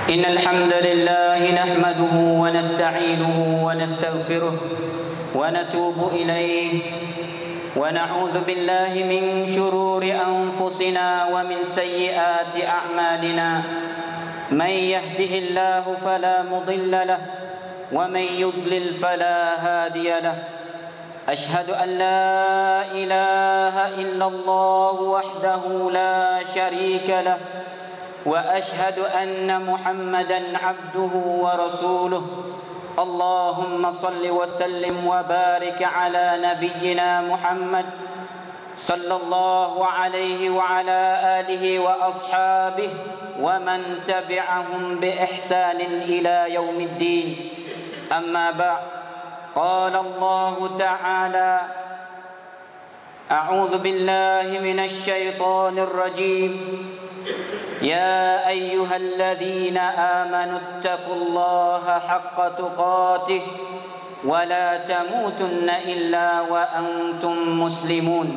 إن الحمد لله نحمده ونستعينه ونستغفره ونتوب إليه ونعوذ بالله من شرور أنفسنا ومن سيئات أعمالنا من يهده الله فلا مضل له ومن يضلل فلا هادي له أشهد أن لا إله إلا الله وحده لا شريك له وأشهد أن محمدا عبده ورسوله اللهم صل وسلم وبارك على نبينا محمد صلى الله عليه وعلى آله وأصحابه ومن تبعهم بإحسان إلى يوم الدين أما بعد قال الله تعالى أعوذ بالله من الشيطان الرجيم يا أيها الذين آمنوا اتقوا الله حق تقاته ولا تموتن إلا وأنتم مسلمون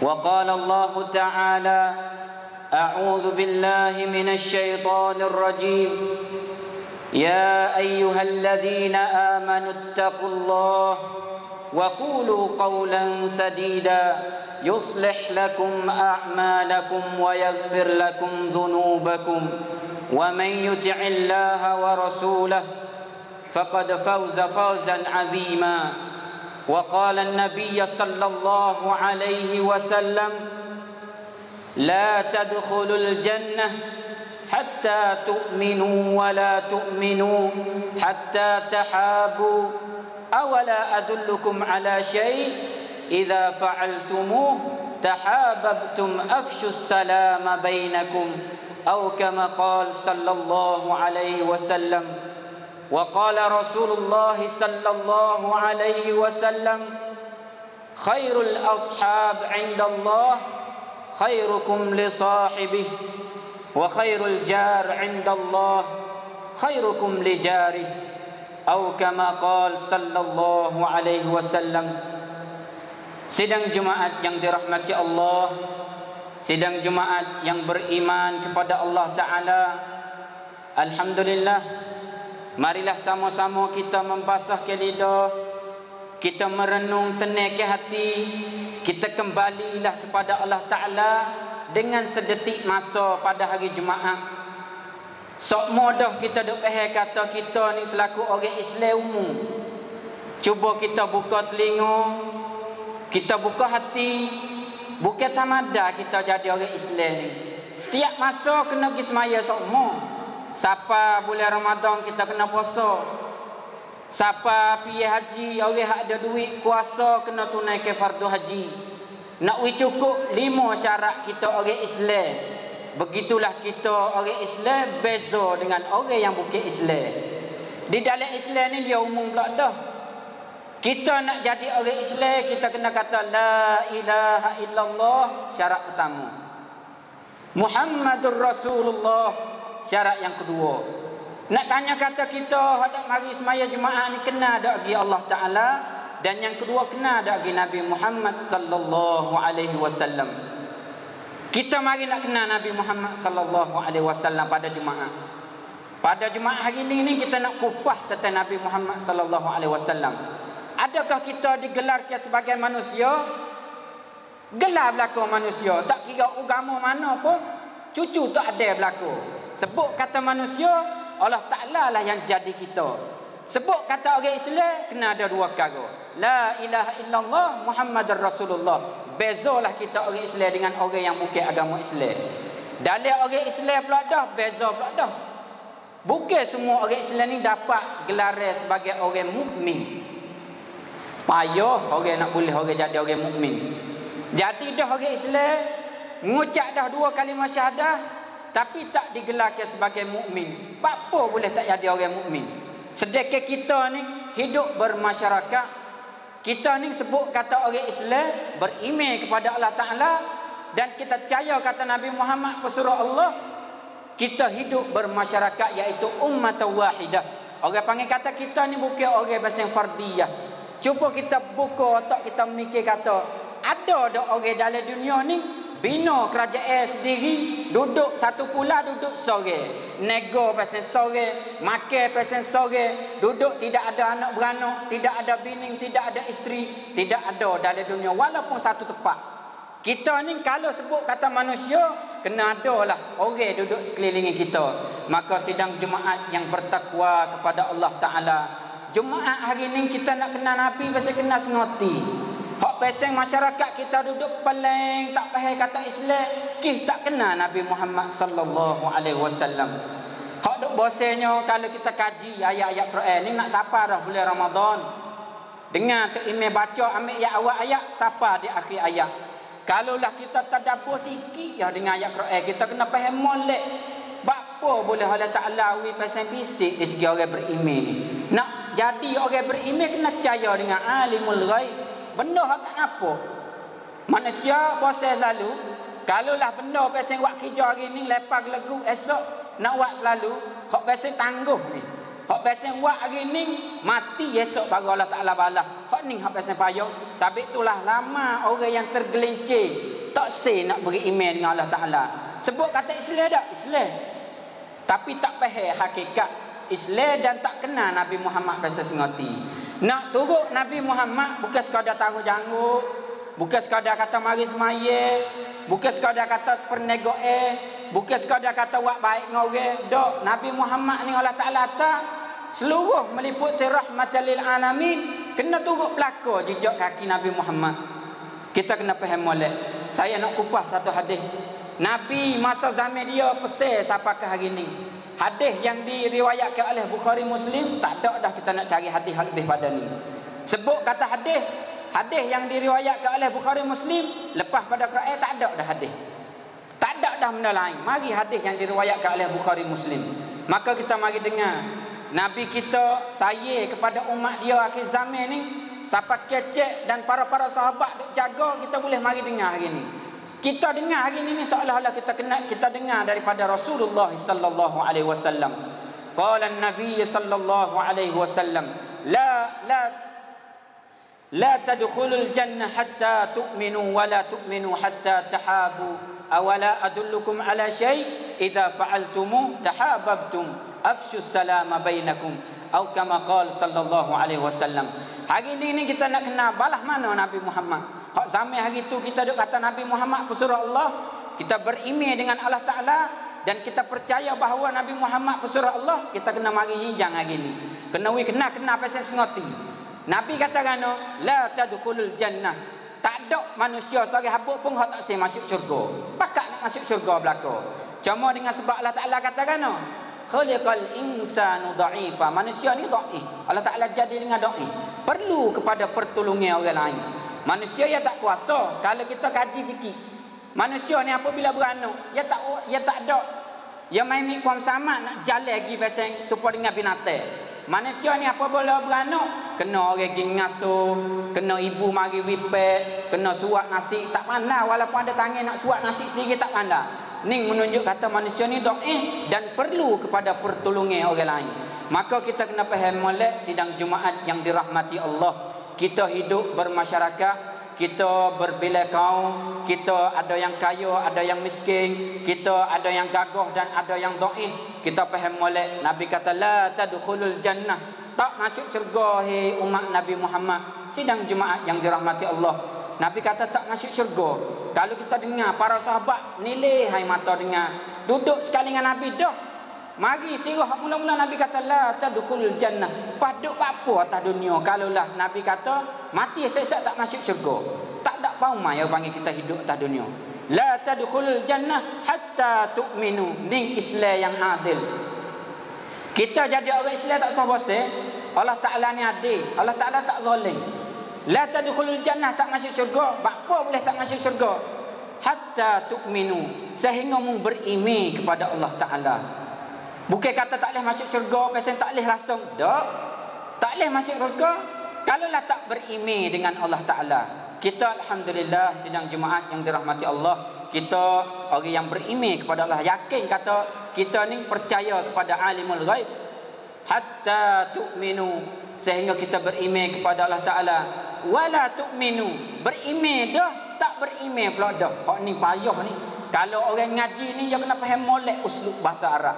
وقال الله تعالى أعوذ بالله من الشيطان الرجيم يا أيها الذين آمنوا اتقوا الله وقولوا قولا سديدا يصلح لكم أعمالكم ويغفر لكم ذنوبكم ومن يطع الله ورسوله فقد فاز فوزا عظيما وقال النبي صلى الله عليه وسلم لا تدخلوا الجنة حتى تؤمنوا ولا تؤمنوا حتى تحابوا أولا أدلكم على شيء إذا فعلتموه تحاببتم أفشوا السلام بينكم أو كما قال صلى الله عليه وسلم وقال رسول الله صلى الله عليه وسلم خير الأصحاب عند الله خيركم لصاحبه وخير الجار عند الله خيركم لجاره أو كما قال صلى الله عليه وسلم. Sidang Jumaat yang dirahmati Allah, sidang Jumaat yang beriman kepada Allah Ta'ala, alhamdulillah, marilah sama-sama kita membasuhkan lidah, kita merenung tenang ke hati, kita kembalilah kepada Allah Ta'ala dengan sedetik masa pada hari Jumaat. Sok mudah kita duk kata kita ni selaku orang Islam umum. Cuba kita buka telinga, kita buka hati, bukan tamada kita jadi orang Islam ni. Setiap masa kena pergi semaya semua. Siapa bulan Ramadan kita kena puasa. Siapa pergi haji, orang hak ada duit kuasa kena tunaikan fardu haji. Nak cukup 5 syarat kita orang Islam. Begitulah kita orang Islam beza dengan orang yang bukan Islam. Di dalam Islam ni dia umum pula dah. Kita nak jadi orang Islam, kita kena kata la ilaha illallah, syarat pertama. Muhammadur Rasulullah, syarat yang kedua. Nak tanya kata kita hadap mari semaya Jumaat ni kena ada lagi Allah Taala, dan yang kedua kena ada lagi Nabi Muhammad sallallahu alaihi wasallam. Kita mari nak kenal Nabi Muhammad sallallahu alaihi wasallam pada Jumaat. Pada Jumaat hari ini kita nak kupas tentang Nabi Muhammad sallallahu alaihi wasallam. Adakah kita digelarkan sebagai manusia? Gelar belaka manusia. Tak kira agama mana pun, cucu tak ada belaka. Sebut kata manusia, Allah Ta'ala lah yang jadi kita. Sebut kata orang Islam, kena ada 2 perkara. La ilaha illallah Muhammadur Rasulullah. Bezalah kita orang Islam dengan orang yang bukan agama Islam. Dalam orang Islam pula dah, beza pula dah. Bukan semua orang Islam ni dapat gelaran sebagai orang mukmin. Payah orang nak boleh orang jadi orang mukmin. Jadi dah orang Islam mengucap dah 2 kalimah syahadah tapi tak digelarkan sebagai mukmin. Apa boleh tak jadi orang mukmin? Sedekah kita ni hidup bermasyarakat, kita ni sebut kata orang Islam, beriman kepada Allah Ta'ala, dan kita percaya kata Nabi Muhammad pesuruh Allah. Kita hidup bermasyarakat iaitu ummah wahidah. Orang panggil kata kita ni bukan orang bahasa fardiyah. Cuba kita buka otak kita mikir kata, ada orang dalam dunia ni bina kerajaan sendiri, duduk satu pula duduk sore, nego pasal sore, makan pasal sore, duduk tidak ada anak beranak, tidak ada bini, tidak ada isteri, tidak ada dalam dunia walaupun satu tempat. Kita ni kalau sebut kata manusia, kena ada lah orang duduk sekelilingi kita. Maka sidang Jumaat yang bertakwa kepada Allah Ta'ala, Jumaat hari ni kita nak kenal Nabi pasal kena sengoti. Hak pasal masyarakat kita duduk paling tak faham kata Islam, tak kenal Nabi Muhammad sallallahu alaihi wasallam. Hak duk bosannya kalau kita kaji ayat-ayat Quran ni nak siapa dah bulan Ramadan. Dengar tu imam baca ambil ayat awal ayat, siapa di akhir ayat. Kalaulah kita tadabbur sikit ya dengan ayat Quran, kita kena faham molek. Bapa boleh Allah Ta'ala wi pasal fisik di segi orang beriman ni. Nak jadi orang beriman kena percaya dengan alimul ghaib. Benda hak tak apa. Manusia bosan selalu. Kalaulah benda pasal buat kerja hari ni lepas legu esok nak buat selalu, hak pasal tangguh ni. Hak pasal buat hari ni mati esok baru Allah Ta'ala balas. Hak ni hak pasal payah. Sebab itulah lama orang yang tergelincir tak say nak beriman dengan Allah Ta'ala. Sebut kata Islam tak? Islam. Tapi tak faham hakikat Islam dan tak kenal Nabi Muhammad pasal sengoti. Nak turut Nabi Muhammad bukan sekadar taruh janggut, bukan sekadar kata mari semaya, bukan sekadar kata pernegoan, bukan sekadar kata buat baik dengan orang. Dok, Nabi Muhammad ni Allah Ta'ala tak seluruh meliputi rahmatan lil alamin, kena turut pelakor jejak kaki Nabi Muhammad. Kita kena faham molek. Saya nak kupas satu hadis. Nabi masa zaman dia pesan sampai ke hari ni. Hadis yang diriwayatkan oleh Bukhari Muslim, tak ada dah kita nak cari hadis lebih pada ni. Sebut kata hadis, hadis yang diriwayatkan oleh Bukhari Muslim lepas pada Quran tak ada dah hadis. Tak ada dah benda lain. Mari hadis yang diriwayatkan oleh Bukhari Muslim. Maka kita mari dengar. Nabi kita saya kepada umat dia akhir zaman ni, sampai kecek dan para-para sahabat duk jaga, kita boleh mari dengar hari ni. Kita dengar hari ini seolah-olah kita dengar daripada Rasulullah sallallahu alaihi wasallam. Qala an-nabiy sallallahu alaihi wasallam, la tadkhulul jannah hatta tu'minu wa la tu'minu hatta tahabu. Awala adullukum ala syai' idza fa'altumu tahabbtum afshu salama bainakum. Atau kama qala sallallahu alaihi wasallam. Hari ini kita nak kenal balah mana Nabi Muhammad. Hak zaman hari tu kita duk kata Nabi Muhammad pesuruh Allah, kita beriman dengan Allah Ta'ala dan kita percaya bahawa Nabi Muhammad pesuruh Allah, kita kena mari jinjang hari ni. Kena pasal sengoti. Nabi kata kano, la tadkhulul jannah. Tak ada manusia seorang habuk pun hak tak say masuk syurga. Pakat nak masuk syurga belaka. Cuma dengan sebab Allah Ta'ala kata kano, khaliqal insanu dha'ifa. Manusia ni dhaif. Allah Ta'ala jadi dengan dhaif. Perlu kepada pertolongan orang lain. Manusia yang tak kuasa. Kalau kita kaji sikit, manusia ni apabila beranak, dia tak ada, dia main mikam sama nak jalan lagi pasang supaya dengan binatang. Manusia ni apabila beranak, kena orang pergi ngasuh, kena ibu mari wipet, kena suap nasi, tak pandai walaupun ada tangan nak suap nasi sendiri tak pandai. Ni menunjuk kata manusia ni dhaif dan perlu kepada pertolongan orang lain. Maka kita kena faham molek sidang Jumaat yang dirahmati Allah. Kita hidup bermasyarakat, kita berbeza kaum, kita ada yang kaya, ada yang miskin, kita ada yang gagah dan ada yang dhaif. Kita faham molek Nabi kata la tadkhulul jannah, tak masuk syurga hai umat Nabi Muhammad. Sidang Jumaat yang dirahmati Allah, Nabi kata tak masuk syurga. Kalau kita dengar para sahabat nilai hai mata dengar, duduk sekali dengan Nabi dah. Mari sirah mula-mula Nabi kata la tadkhulul jannah. Paduk apa atas dunia kalaulah Nabi kata mati esok tak masuk syurga. Tak ada paumai yang panggil kita hidup atas dunia. La tadkhulul jannah hatta tu'minu. Ning Islam yang adil. Kita jadi orang Islam tak usah bosan. Allah Ta'ala ni adil. Allah Ta'ala tak zalim. La tadkhulul jannah, tak masuk syurga. Apa boleh tak masuk syurga? Hatta tu'minu, sehingga mu beriman kepada Allah Ta'ala. Bukan kata tak boleh masuk syurga pasal tak boleh langsung. Tak boleh masuk syurga kalaulah tak beriman dengan Allah Ta'ala. Kita alhamdulillah sidang Jumaat yang dirahmati Allah, kita orang yang beriman kepada Allah, yakin kata kita ni percaya kepada alimul ghaib. Hatta tu'minu, sehingga kita beriman kepada Allah Ta'ala. Wala tu'minu, beriman dah tak tak berimeh pula dah. Hak ni payah ni. Kalau orang ngaji ni dia kena faham molek uslub bahasa Arab.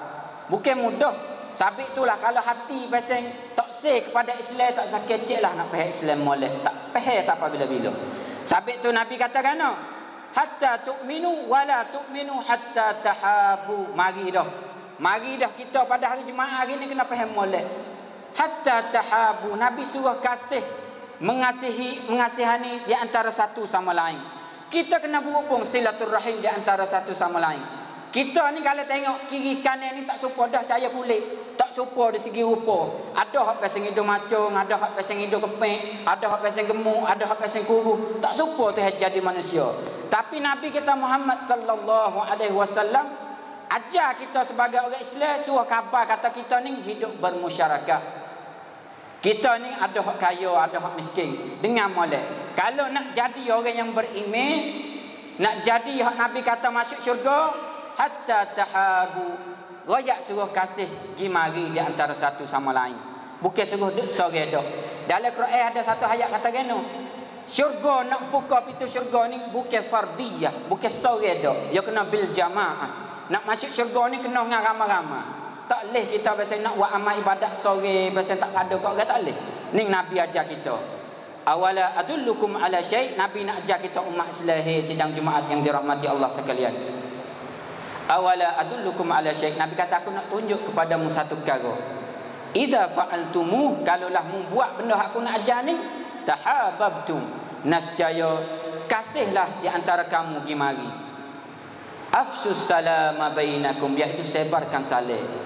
Bukan mudah. Sabit itulah kalau hati pasang tak say kepada Islam, tak sakit lah nak faham Islam molek. Tak faham tak apa bila-bila. Sabit tu Nabi kata kena hatta tu'minu wala tu'minu hatta tahabu. Mari dah kita pada hari Jumaat hari ni kena faham molek. Hatta tahabu. Nabi suruh kasih, mengasihani di antara satu sama lain. Kita kena berhubung silaturrahim di antara satu sama lain. Kita ni kalau tengok kiri kanan ni tak serupa dah cahaya kulit, tak serupa dari segi rupa. Ada hak pasang hidung macung, ada hak pasang hidung kepek, ada hak pasang gemuk, ada hak pasang kuruh. Tak serupa tu jadi manusia. Tapi Nabi kita Muhammad sallallahu alaihi wasallam ajar kita sebagai orang Islam, suruh khabar kata kita ni hidup bermasyarakat. Kita ni ada hak kaya, ada hak miskin. Dengan molek. Kalau nak jadi orang yang beriman, nak jadi hak Nabi kata masuk syurga, hatta tahabu. Royak suruh kasih gimari di antara satu sama lain. Bukan suruh duk sore dak. Dalam Quran ada satu ayat kata geno. Syurga nak buka pintu syurga ni bukan fardiyah, bukan sore dak. Dia kena bil jamaah. Nak masuk syurga ni kena dengan ramai-ramai. Tak leh kita biasa nak buat amal ibadat sore biasa tak ada kau tak leh. Ni Nabi ajar kita. Awala adullukum ala syai'. Nabi nak ajar kita umat Islam sidang Jumaat yang dirahmati Allah sekalian. Awala adullukum ala syai'. Nabi kata aku nak tunjuk kepadamu satu perkara. Idza fa'altumuh, kalaulah membuat benda aku nak ajar ni, tahabbtum, nascaya kasihlah di antara kamu gimari. Afsus salama bainakum, iaitu sebarkan salam.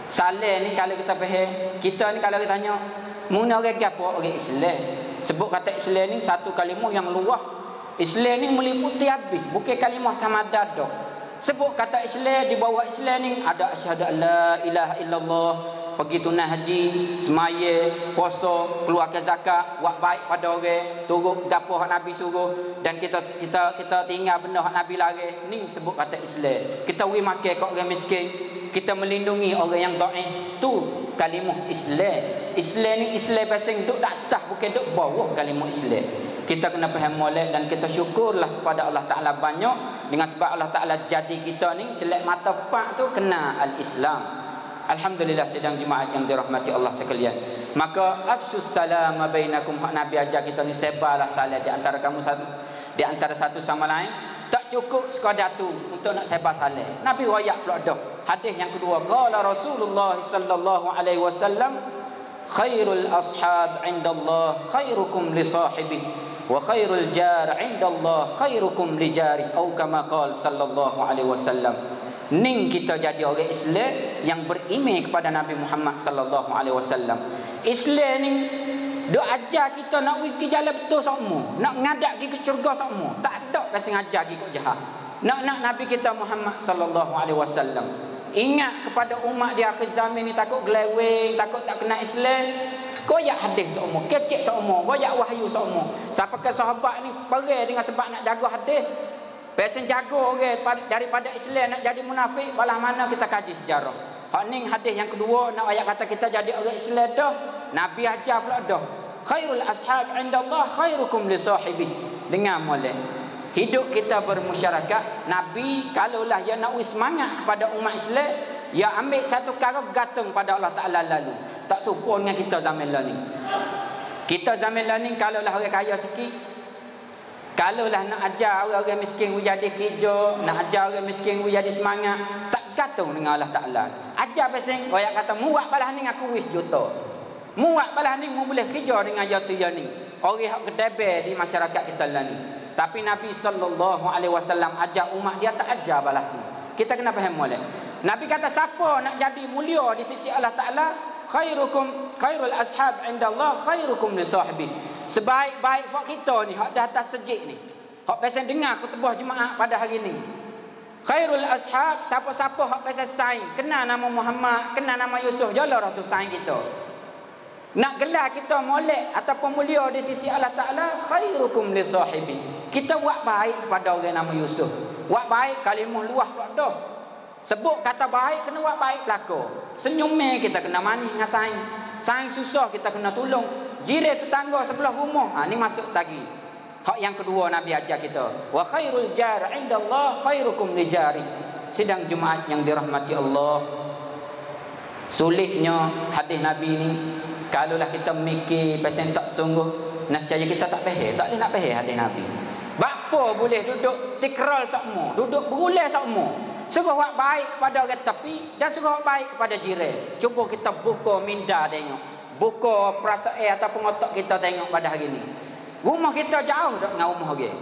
Salam ni kalau kita faham, kita ni kalau kita tanya, mana orang apa? Orang Islam. Sebut kata Islam ni satu kalimah yang luah. Islam ni meliputi habis, bukan kalimah tamadad dah. Sebut kata Islam, di bawah Islam ni ada asyhadu alla ilaha illallah, pergi tunai haji, semaya, puasa, keluarkan zakat, buat baik pada orang, turut gapo hak Nabi suruh, dan kita tinggal benda hak Nabi larang. Ni sebut kata Islam. Kita wi makan kat orang miskin, kita melindungi orang yang dhaif. Tu kalimah Islam. Islam ni Islam pasang duk atas, bukan duk bawah kalimah Islam. Kita kena faham molek dan kita syukurlah kepada Allah Ta'ala banyak. Dengan sebab Allah Ta'ala jadi kita ni celak mata pak tu kena al-Islam. Alhamdulillah sidang Jumaat yang dirahmati Allah sekalian. Maka afsus salama bainakum, hak Nabi ajar kita ni sebarlah salam di antara kamu satu, di antara satu sama lain. Tak cukup sekadar tu untuk nak sebar salam. Nabi royak pula dah. Hadis yang kedua, qala Rasulullah sallallahu alaihi wasallam, khairul ashab indallah khairukum li sahibi wa khairul jar indallah khairukum li jari, atau kama qala sallallahu alaihi wasallam. Ning kita jadi orang Islam yang beriman kepada Nabi Muhammad sallallahu alaihi wasallam. Islam ni dok ajar kita nak pergi jalan betul semua, nak ngadak pergi ke syurga semua. Tak ada pasal ngajar pergi ke jahat. Nak Nabi kita Muhammad sallallahu alaihi wasallam ingat kepada umat di akhir zaman ni, takut geleweng, takut tak kena Islam. Koyak hadis semua, kecek semua, koyak wahyu semua. Siapa ke sahabat ni perih dengan sebab nak jaga hadis. Pesen jaga orang daripada Islam nak jadi munafik, balah mana kita kaji sejarah. Hak ni hadis yang kedua nak ayat kata kita jadi orang Islam dah. Nabi ajar pula dah. Khairul ashab indallah khairukum li sahibi. Dengar molek. Hidup kita bermasyarakat. Nabi kalaulah dia nak semangat kepada umat Islam, dia ambil satu perkara gantung pada Allah Ta'ala lalu. Tak serupa dengan kita zaman lah ni. Kita zaman lah ni kalaulah orang kaya sikit, kalaulah nak ajar orang miskin jadi kerja, nak ajar orang miskin jadi semangat, tak gantung dengan Allah Ta'ala. Ajar pasang orang kata muak balah ni aku wis juta. Muak balah ni mu boleh kerja dengan jatuh ya ni. Orang hak kedebel di masyarakat kita lah ni. Tapi Nabi sallallahu alaihi wasallam ajar umat dia tak ajar balah tu. Kita kena faham molek. Nabi kata siapa nak jadi mulia di sisi Allah Ta'ala, khairul ashab indallah khairukum li sahibi. Sebaik-baik hak kita ni hak di atas sejik ni, hak pasal dengar khutbah Jumaat pada hari ni. Khairul ashab, siapa-siapa hak pasal saing kenal nama Muhammad, kenal nama Yusuf, jalah tu saing kita. Nak gelar kita molek ataupun mulia di sisi Allah Ta'ala, khairukum li sahibi. Kita buat baik kepada orang nama Yusuf. Buat baik kalimah luah pula dah. Sebut kata baik kena buat baik belaka. Senyumnya kita kena manis dengan saing. Saing susah kita kena tolong. Jiran tetangga sebelah rumah, ni masuk tadi. Hak yang kedua Nabi ajar kita, wa khairul jar indallah khairukum li jari. Sidang Jumaat yang dirahmati Allah, sulitnya hadis Nabi ni. Kalaulah kita mikir pasal tak sungguh, nescaya kita tak faham, tak boleh nak faham hadis Nabi. Bapa boleh duduk tikral sakmo, duduk berulang sakmo. Suruh buat baik kepada orang tepi dan suruh buat baik kepada jiran. Cuba kita buka minda tengok, buka perasaan ataupun otak kita tengok pada hari ni. Rumah kita jauh dak dengan rumah orang.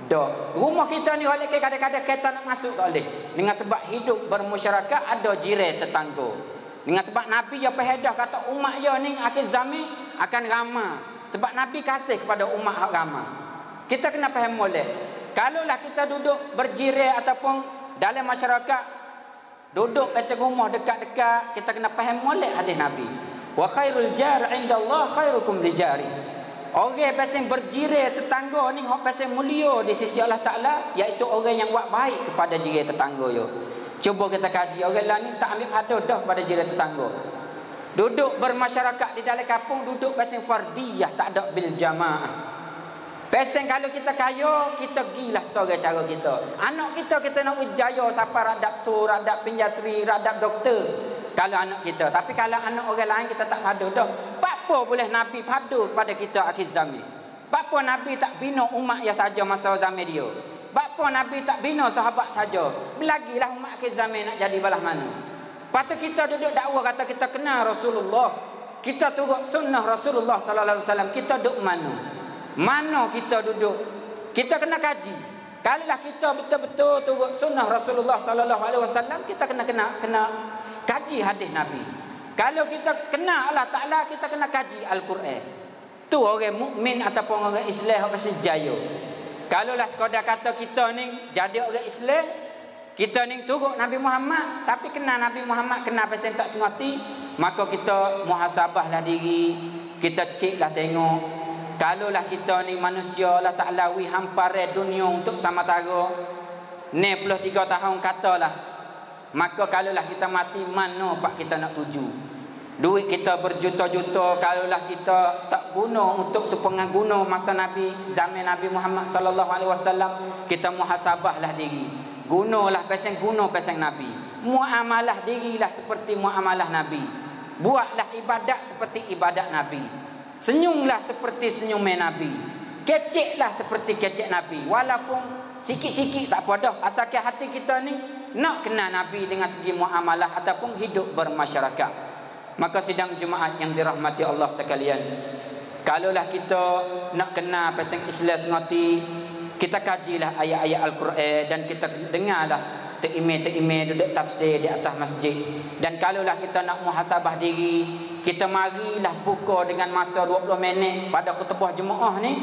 Dak. Rumah kita ni oleh kadang-kadang kita nak masuk tak boleh. Dengan sebab hidup bermasyarakat ada jiran tetangga. Dengan sebab Nabi ya pahadah kata umat ya ni akhir zaman akan ramai. Sebab Nabi kasih kepada umat hak ramai. Kita kena faham molek. Kalaulah kita duduk berjiran ataupun dalam masyarakat duduk pasal rumah dekat-dekat, kita kena faham molek hadis Nabi. Wa khairul jar indallah khairukum li jari. Orang pasal berjiran tetangga ni hak pasal mulia di sisi Allah Taala, iaitu orang yang buat baik kepada jiran tetangga yo. Cuba kita kaji, orang lain ni tak ambil pada dah pada jiran tetangga. Duduk bermasyarakat di dalam kampung, duduk pasal fardiyah, tak ada bil jamaah. Pasal kalau kita kaya, kita gilah seorang cara kita. Anak kita nak wijaya siapa radap tu, radap penjatri, radap doktor. Kalau anak kita, tapi kalau anak orang lain kita tak padu dah. Apa boleh Nabi padu kepada kita akhir zaman? Apa Nabi tak bina umat ya saja masa zaman dia? Apa Nabi tak bina sahabat saja? Belagilah umat akhir zaman nak jadi belah mana? Patut kita duduk dakwah kata kita kenal Rasulullah. Kita turut sunnah Rasulullah sallallahu alaihi wasallam. Kita duduk mana? Mana kita duduk? Kita kena kaji. Kalaulah kita betul-betul turut sunnah Rasulullah sallallahu alaihi wasallam, kita kena kaji hadis Nabi. Kalau kita kenal Allah Ta'ala, kita kena kaji Al-Quran. Tu orang mukmin ataupun orang Islam yang pasti jaya. Kalaulah sekadar kata kita ni jadi orang Islam, kita ni turut Nabi Muhammad, tapi kenal Nabi Muhammad, kenal pasal tak sengerti, maka kita muhasabahlah diri, kita ceklah tengok. Kalaulah kita ni manusia Allah Ta'ala wi hampare dunia untuk sementara 63 tahun katalah, maka kalaulah kita mati, mana pak kita nak tuju? Duit kita berjuta-juta, kalaulah kita tak guna untuk supaya guna masa Nabi, zaman Nabi Muhammad sallallahu alaihi wasallam, kita muhasabahlah diri. Gunalah pasal Nabi. Muamalah dirilah seperti muamalah Nabi. Buatlah ibadat seperti ibadat Nabi. Senyumlah seperti senyuman Nabi. Keceklah seperti kecek Nabi. Walaupun sikit-sikit tak apa dah. Asalkan hati kita ni nak kenal Nabi dengan segi muamalah ataupun hidup bermasyarakat. Maka sidang Jumaat yang dirahmati Allah sekalian, kalaulah kita nak kenal pasal Islam sengerti, kita kajilah ayat-ayat Al-Quran dan kita dengarlah terimeh duduk tafsir di atas masjid. Dan kalaulah kita nak muhasabah diri, kita marilah buka dengan masa 20 minit pada khutbah Jumaat ni,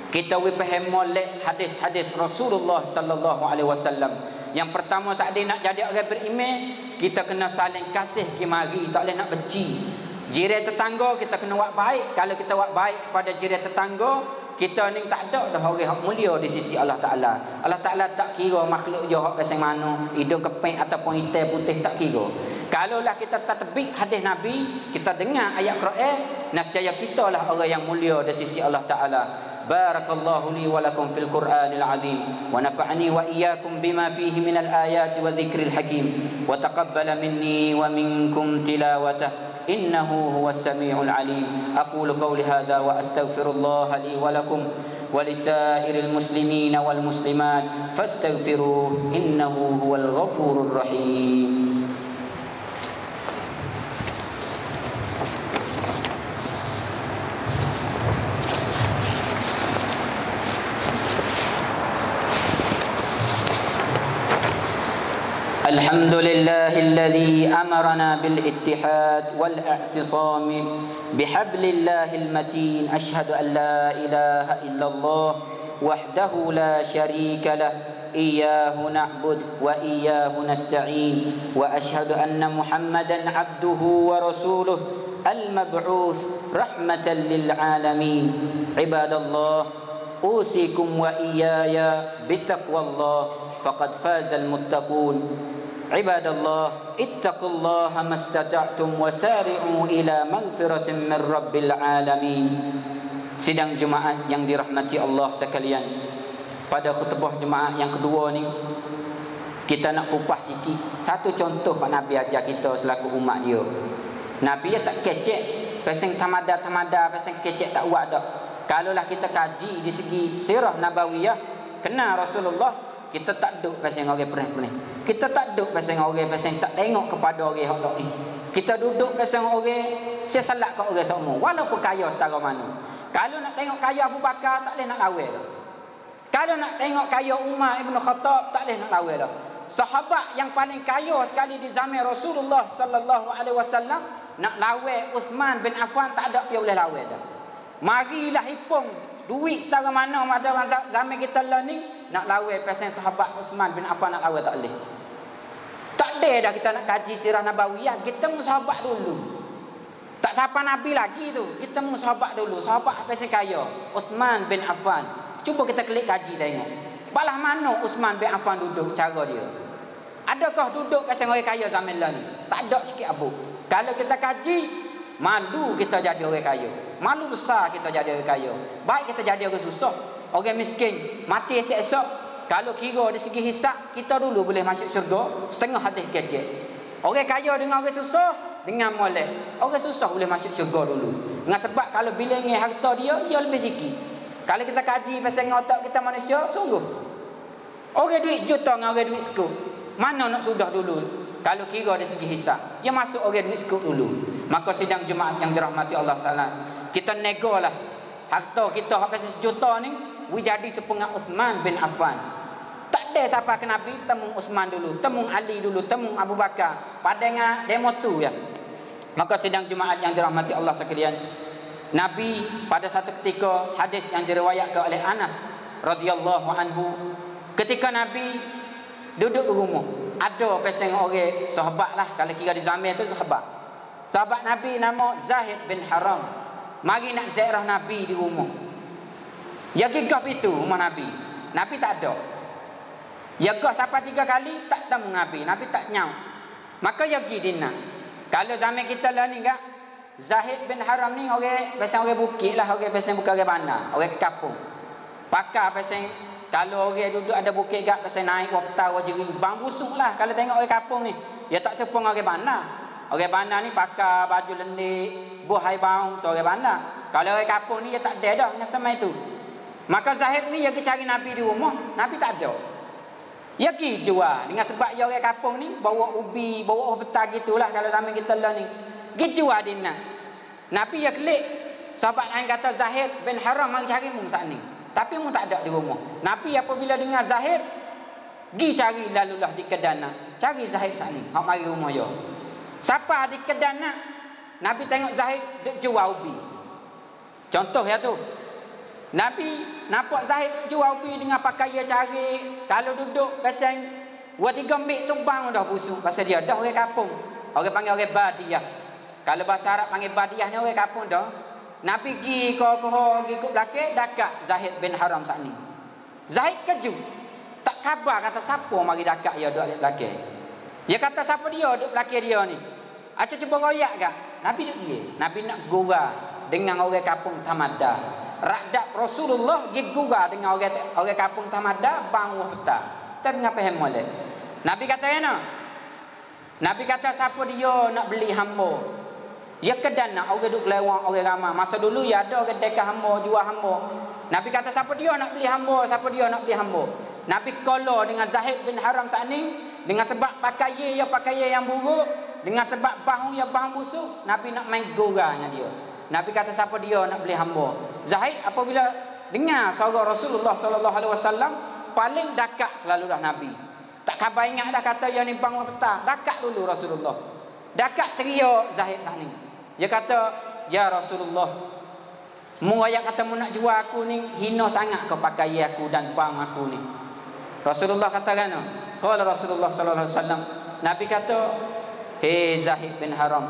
kita faham molek hadis-hadis Rasulullah sallallahu alaihi wasallam. Yang pertama, tak ada nak jadi orang beriman, kita kena saling kasih kimari, tak boleh nak benci. Jiran tetangga kita kena buat baik. Kalau kita buat baik kepada jiran tetangga, kita ni tak ada dah orang hak mulia di sisi Allah Taala. Allah Taala tak kira makhluk dia hak pasal mana, hidung kepek ataupun hitam putih, tak kira. Kalaulah kita tatbik hadis Nabi, kita dengar ayat Quran, nescaya kita lah orang yang mulia di sisi Allah Taala. Barakallahu li wa lakum fil Qur'anil azim wa nafa'ani wa iyyakum bima fihi minal ayati wa dhikril hakim wa taqabbala minni wa minkum tilawatah innahu huwas samiul alim. Aqulu qawli hadha wa astaghfirullah li wa lakum wa lisairil muslimin wal muslimat fastaghfiruhu innahu huwal ghafurur rahim. الحمد لله الذي أمرنا بالاتحاد والاعتصام بحبل الله المتين. أشهد أن لا إله إلا الله وحده لا شريك له إياه نعبد وإياه نستعين وأشهد أن محمدا عبده ورسوله المبعوث رحمة للعالمين. عباد الله، أوصيكم وإياي بتقوى الله فقد فاز المتقون. عباد الله، اتقوا الله ما استطعتم وسارعوا إلى مغفرة من رب العالمين. sidang Jumaat yang dirahmati Allah sekalian, pada khutbah Jumaat yang kedua ni kita nak kupas sikit satu contoh Pak Nabi ajar kita selaku umat dia. Nabi dia tak kecek pasal tamada, pasal kecek tak buat dak. Kalaulah kita kaji di segi sirah nabawiyah, kenal Rasulullah, kita tak duk pasal orang pening-pening. Kita tak duk pasal orang pasal tak tengok kepada orang hak dak. Kita duduk pasal orang saya salat kat orang semua walaupun kaya setara mana. Kalau nak tengok kaya Abu Bakar tak boleh nak lawan dah. Kalau nak tengok kaya Umar Ibn Khattab tak boleh nak lawan dah. Sahabat yang paling kaya sekali di zaman Rasulullah sallallahu alaihi wasallam nak lawan Uthman bin Affan tak ada dia boleh lawan dah. Marilah hipung duit setara mana pada zaman kita lah ni nak lawan pasal sahabat Uthman bin Affan nak lawan tak boleh. Tak ada dah kita nak kaji sirah nabawiyah, kita sahabat dulu. Tak siapa Nabi lagi tu, kita sahabat dulu. Sahabat apa yang kaya? Uthman bin Affan. Cuba kita klik kaji tengok. Balah mana Uthman bin Affan duduk cara dia? Adakah duduk pasal orang kaya zaman lah ni? Tak ada sikit abu. Kalau kita kaji, malu kita jadi orang kaya. Malu besar kita jadi orang kaya. Baik kita jadi orang susah, orang miskin, mati esok-esok. Kalau kira dari segi hisab, kita dulu boleh masuk syurga setengah hadis kecil. Orang kaya dengan orang susah dengan molek. Orang susah boleh masuk syurga dulu. Dengan sebab kalau bilangnya harta dia lebih sikit. Kalau kita kaji pasal otak kita manusia, sungguh. Orang duit juta dengan orang duit sekut, mana nak sudah dulu? Kalau kira dari segi hisab, dia masuk orang duit sekut dulu. Maka sidang Jumaat yang dirahmati Allah Taala, kita negalah harta kita pasal sejuta ni, jadi sepengah Uthman bin Affan. Tak ada siapa ke Nabi temu Uthman dulu, temu Ali dulu, temu Abu Bakar. Pada demo tu ya. Maka sidang Jumaat yang dirahmati Allah sekalian, Nabi pada satu ketika, hadis yang diriwayatkan oleh Anas radhiyallahu anhu, ketika Nabi duduk di rumah, ada pasang orang sahabat lah, kalau kira di zaman tu sahabat Nabi nama Zahid bin Haram, mari nak ziarah Nabi di rumah. Ya gigah itu rumah Nabi tak ada. Ya gah sampai 3 kali tak temu Nabi tak nyau. Maka ya pergi dina. Kalau zaman kita lah ni enggak, Zahid bin Haram ni orang pasal orang bukit lah, orang pasal bukan orang bandar, orang kampung. Pakar pasal kalau orang duduk ada bukit gak pasal naik wapta wajiri bang busuk lah. Kalau tengok orang kampung ni, dia tak sepung orang bandar. Orang bandar ni pakar baju lendik, buhai baung tu orang bandar. Kalau orang kampung ni dia tak ada dah dengan semai tu. Maka Zahid ni dia pergi cari Nabi di rumah, Nabi tak ada. Dia pergi jual dengan sebab dia orang kampung ni bawa ubi, bawa petang gitulah kalau zaman kita lah ni. Pergi jual dina. Nabi dia klik. Sahabat lain kata Zahid bin Haram mari cari mu saat ni. Tapi mu tak ada di rumah. Nabi apabila dengar Zahid, pergi cari lalulah di Kedana. Cari Zahid saat ni. Hak mari rumah dia. Siapa di Kedana? Nabi tengok Zahid duk jual ubi. Contoh ya tu. Nabi nampak Zahid jual ubi dengan pakaian cari. Kalau duduk pasal 2-3 mik tu bang dah busuk. Pasal dia dah orang kampung. Orang panggil orang badiah. Kalau bahasa Arab panggil badiah ni orang kampung dah. Nabi pergi pergi ke belakang, dekat Zahid bin Haram saat ni. Zahid kejut. Tak khabar kata siapa mari dekat dia duduk belakang. Dia kata siapa dia duduk belakang dia ni. Acah cuba royak ke? Nabi duduk dia. Nabi nak gurau dengan orang kampung Tamada. Radab Rasulullah gigura dengan orang kampung Tamada bang wahta. Tak dengar faham molek. Nabi kata ana. Nabi kata siapa dia nak beli hamba. Ya kedana orang duk lewat orang ramai. Masa dulu ya ada orang dekat hamba jual hamba. Nabi kata siapa dia nak beli hamba, siapa dia nak beli hamba. Nabi kala dengan Zahid bin Haram saat ni dengan sebab pakaian yang buruk, dengan sebab bahu yang bahu busuk, Nabi nak main goranya dia. Nabi kata siapa dia nak beli hamba. Zahid apabila dengar suara Rasulullah sallallahu alaihi wasallam paling dekat selalulah Nabi. Tak khabar ingat dah kata yang ni bang petang. Dekat dulu Rasulullah. Dekat teriak Zahid saat ni. Dia kata, "Ya Rasulullah, mu ayat kata mu nak jual aku ni hina sangat kau pakai aku dan bang aku ni." Rasulullah kata kan? Qala Rasulullah sallallahu alaihi wasallam, Nabi kata, "Hei Zahid bin Haram,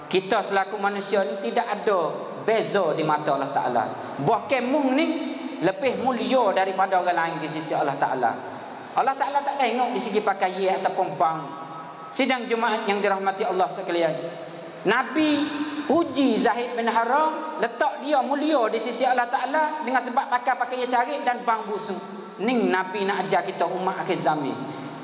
kita selaku manusia ni tidak ada beza di mata Allah Ta'ala. Bahkan mung ni lebih mulia daripada orang lain di sisi Allah Ta'ala. Allah Ta'ala tak tengok di segi pakaian ataupun bang." Sidang Jumaat yang dirahmati Allah sekalian, Nabi Puji Zahid bin Haram, letak dia mulia di sisi Allah Ta'ala dengan sebab pakai carik dan bang busuk. Ning Nabi nak ajar kita umat akhir zaman.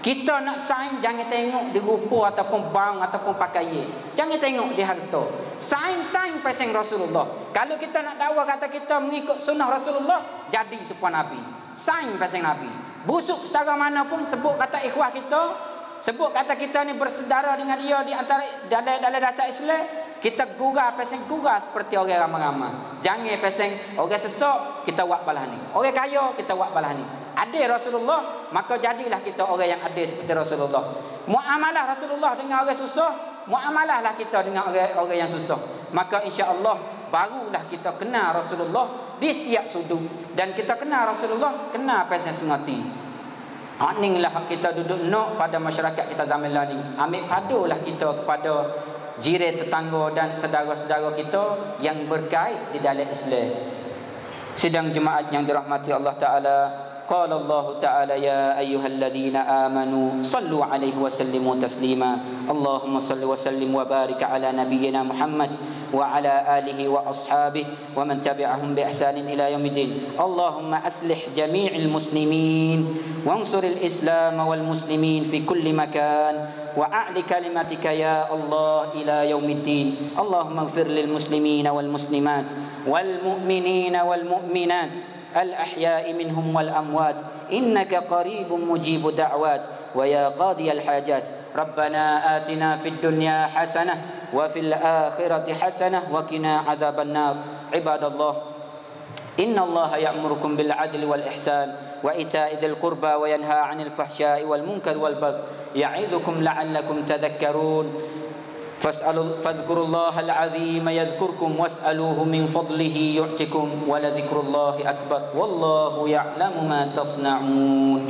Kita nak saing, jangan tengok di rupa ataupun bang ataupun pakaian. Jangan tengok di harta. Saing pasang Rasulullah. Kalau kita nak dakwa kata kita mengikut sunnah Rasulullah, jadi serupa Nabi. Saing pasang Nabi. Busuk setara mana pun, sebut kata ikhwah kita, sebut kata kita ni bersaudara dengan dia di antara dalam dasar Islam, kita gurau pasang gurau seperti orang ramai-ramai. Jangan pasang orang sesak kita buat balah ni. Orang kaya kita buat balah ni. Adil Rasulullah, maka jadilah kita orang yang adil seperti Rasulullah. Muamalah Rasulullah dengan orang susah, muamalahlah kita dengan orang yang susah. Maka insya-Allah barulah kita kenal Rasulullah di setiap sudut, dan kita kenal Rasulullah kena pasang sengati. Inilah kita duduk nak pada masyarakat kita zaman ni. Ambil padulah kita kepada jiran tetangga dan saudara-saudara kita yang berkait di dalam Islam. Sidang jemaat yang dirahmati Allah Ta'ala, qala Allah Ta'ala ya ayyuhalladzina amanu sallu alaihi wa sallimu taslima. Allahumma salli wa sallim wa barik ala nabiyyina Muhammad wa ala alihi wa ashabihi wa man tabi'ahum bi ihsanin ila yaumiddin. Allahumma aslih jami'il muslimin wansur al-islam wal muslimin fi kulli makan wa a'li kalimatika ya Allah ila yaumiddin. Allahumma ighfir lil muslimina wal muslimat wal mu'minina wal mu'minat الأحياء منهم والأموات إنك قريب مجيب دعوات ويا قاضي الحاجات. ربنا آتنا في الدنيا حسنة وفي الآخرة حسنة وقنا عذاب النار. عباد الله إن الله يأمركم بالعدل والإحسان وإيتاء ذي القربى وينهى عن الفحشاء والمنكر والبغي يعظكم لعلكم تذكرون. فاذكروا الله العظيم يذكركم واسألوه من فضله يعطكم ولذكر الله أكبر والله يعلم ما تصنعون.